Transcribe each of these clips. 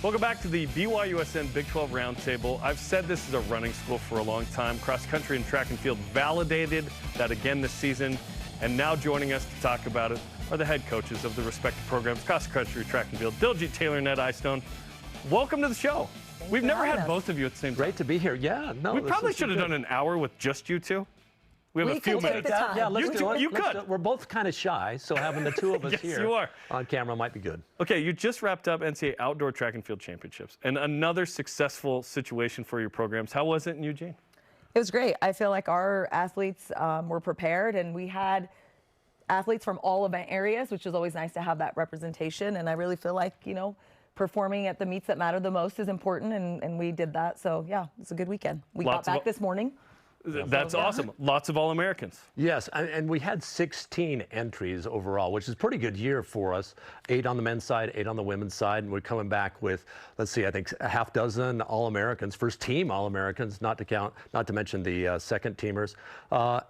Welcome back to the BYUSN Big 12 Roundtable. I've said this is a running school for a long time. Cross country and track and field validated that again this season. And now joining us to talk about it are the head coaches of the respective programs, cross country, track and field, Diljeet Taylor and Ed Eyestone. Welcome to the show. We've never had both of you at the same time. Great to be here. Yeah, no. We probably should have done an hour with just you two. We have a few minutes. Yeah, let's do it. You could. We're both kind of shy, so having the two of us Yes, here you are. on camera might be good. Okay, you just wrapped up NCAA Outdoor Track and Field Championships, and another successful situation for your programs. How was it in Eugene? It was great. I feel like our athletes were prepared, and we had athletes from all event areas, which is always nice to have that representation. And I really feel like, you know, performing at the meets that matter the most is important, and we did that. So, yeah, it's a good weekend. We got back this morning. That's awesome. Lots of All-Americans. Yes, and we had 16 entries overall, which is a pretty good year for us. 8 on the men's side, 8 on the women's side, and we're coming back with, let's see, I think a half dozen All-Americans, first team All-Americans, not to mention the second teamers.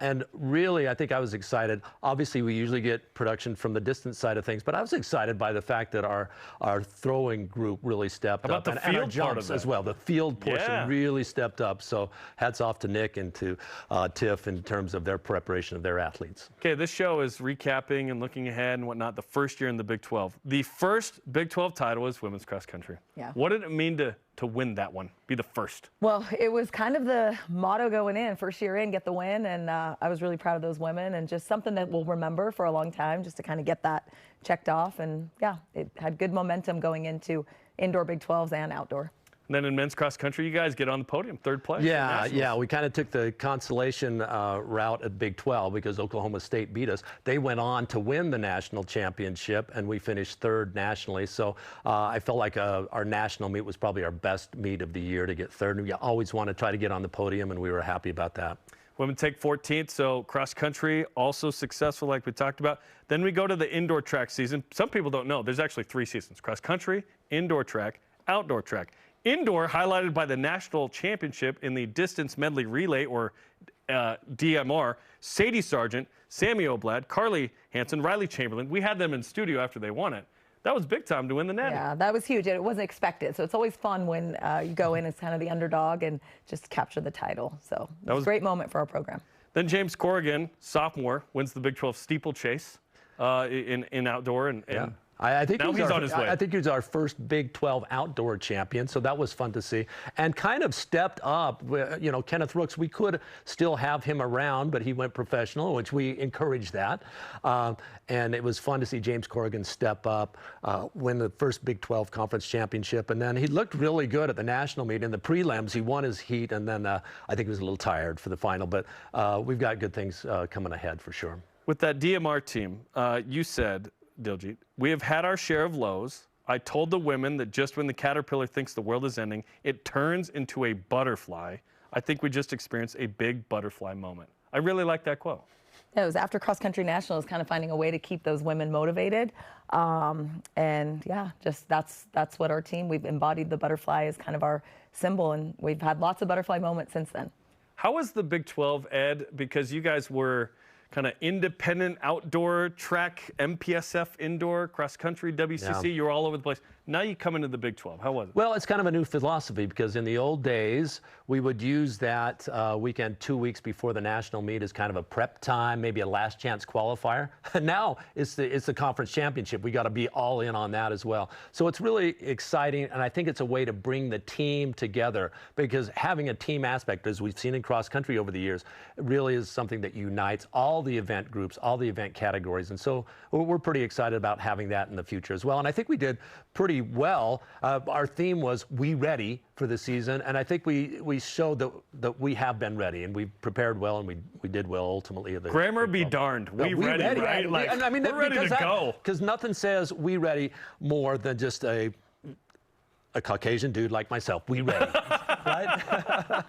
And really, I think I was excited. Obviously, we usually get production from the distance side of things, but I was excited by the fact that our throwing group really stepped up. And our jumps as well. The field portion really stepped up. So hats off to Nick and to Tiff in terms of their preparation of their athletes. Okay, this show is recapping and looking ahead and whatnot, the first year in the Big 12. The first Big 12 title was women's cross country. Yeah. What did it mean to win that one, be the first? Well, it was kind of the motto going in, first year in, get the win, and I was really proud of those women, and just something that we'll remember for a long time, just to kind of get that checked off. And yeah, it had good momentum going into indoor Big 12s and outdoor. And then in men's cross country, you guys get on the podium, third place. Yeah, we kind of took the consolation route at Big 12 because Oklahoma State beat us. They went on to win the national championship, and we finished third nationally. So I felt like our national meet was probably our best meet of the year to get third. And we always want to try to get on the podium, and we were happy about that. Women take 14th, so cross country also successful like we talked about. Then we go to the indoor track season. Some people don't know, there's actually 3 seasons: cross country, indoor track, outdoor track. Indoor, highlighted by the national championship in the distance medley relay, or DMR, Sadie Sargent, Sammy Oblad, Carly Hansen, Riley Chamberlain. We had them in studio after they won it. That was big time to win the netting. Yeah, that was huge. It wasn't expected. So it's always fun when you go in as kind of the underdog and just capture the title. So it was a great moment for our program. Then James Corrigan, sophomore, wins the Big 12 steeplechase in outdoor. And I think he's on his way. I think he was our first Big 12 outdoor champion, so that was fun to see. And kind of stepped up. You know, Kenneth Rooks, we could still have him around, but he went professional, which we encouraged that. And it was fun to see James Corrigan step up, win the first Big 12 conference championship. And then he looked really good at the national meet. In the prelims, he won his heat, and then I think he was a little tired for the final. But we've got good things coming ahead for sure. With that DMR team, you said, Diljeet, we have had our share of lows. I told the women that just when the caterpillar thinks the world is ending, it turns into a butterfly. I think we just experienced a big butterfly moment. I really like that quote. Yeah, it was after cross country nationals, kind of finding a way to keep those women motivated. And yeah, just that's what our team, we've embodied the butterfly as kind of our symbol, and we've had lots of butterfly moments since then. How was the Big 12, Ed? Because you guys were kind of independent outdoor track, MPSF indoor, cross country, WCC, you were all over the place. Now you come into the Big 12. How was it? Well, it's kind of a new philosophy because in the old days, we would use that weekend 2 weeks before the national meet as kind of a prep time, maybe a last chance qualifier. Now it's the conference championship. We got to be all in on that as well. So it's really exciting, and I think it's a way to bring the team together because having a team aspect, as we've seen in cross country over the years, really is something that unites all the event groups, all the event categories. And so we're pretty excited about having that in the future as well. And I think we did pretty well. Our theme was "We Ready" for the season, and I think we showed that we have been ready and we've prepared well, and we did well ultimately. Grammar be darned. We ready, right? Like, I mean, we're ready to go. Because nothing says "we ready" more than just a Caucasian dude like myself. We ready, right?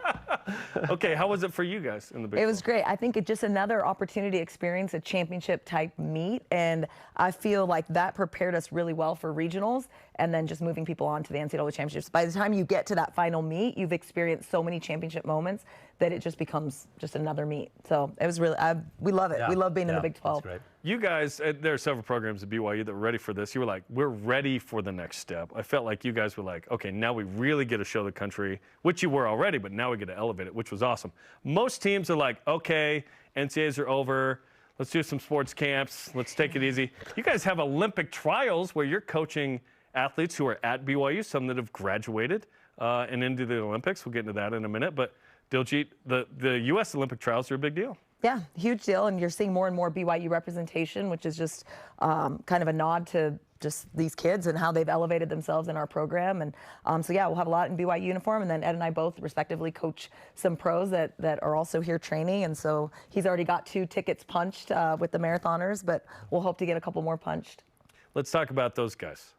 Okay, how was it for you guys in the Big 12? It was great. I think it's just another opportunity to experience a championship type meet, and I feel like that prepared us really well for regionals. and then just moving people on to the NCAA championships. By the time you get to that final meet, you've experienced so many championship moments that it just becomes just another meet. So it was really, we love it. We love being in the Big 12. That's great. You guys, there are several programs at BYU that were ready for this. You were like, we're ready for the next step. I felt like you guys were like, okay, now we really get to show the country, which you were already, but now we get to elevate it, which was awesome. Most teams are like, okay, NCAAs are over. Let's do some sports camps. Let's take it easy. You guys have Olympic trials where you're coaching athletes who are at BYU, some that have graduated and into the Olympics. We'll get into that in a minute. But Diljeet, the U.S. Olympic trials are a big deal. Yeah, huge deal. And you're seeing more and more BYU representation, which is just kind of a nod to just these kids and how they've elevated themselves in our program. And so, yeah, we'll have a lot in BYU uniform. And then Ed and I both respectively coach some pros that are also here training. And so he's already got 2 tickets punched with the marathoners, but we'll hope to get a couple more punched. Let's talk about those guys.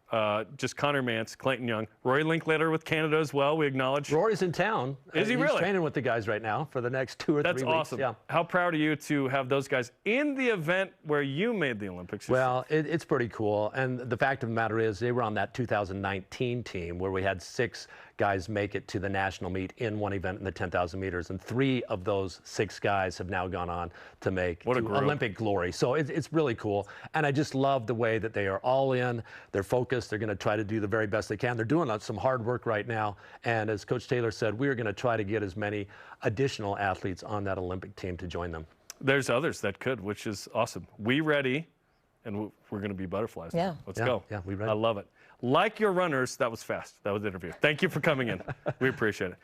Just Connor Mance, Clayton Young, Rory Linklater with Canada as well, we acknowledge. Rory's in town. Is he He's really? training with the guys right now for the next 2 or 3 weeks. That's awesome. Yeah. How proud are you to have those guys in the event where you made the Olympics? Well, it's pretty cool. And the fact of the matter is they were on that 2019 team where we had 6 guys make it to the national meet in one event in the 10,000 meters. And 3 of those 6 guys have now gone on to make Olympic glory. So it's really cool. And I just love the way that they are all in. They're focused. They're going to try to do the very best they can. They're doing some hard work right now. And as Coach Taylor said, we're going to try to get as many additional athletes on that Olympic team to join them. There's others that could, which is awesome. We ready, and we're going to be butterflies. Yeah. Let's go. Yeah, we ready. I love it. Like your runners, that was fast. That was the interview. Thank you for coming in. We appreciate it.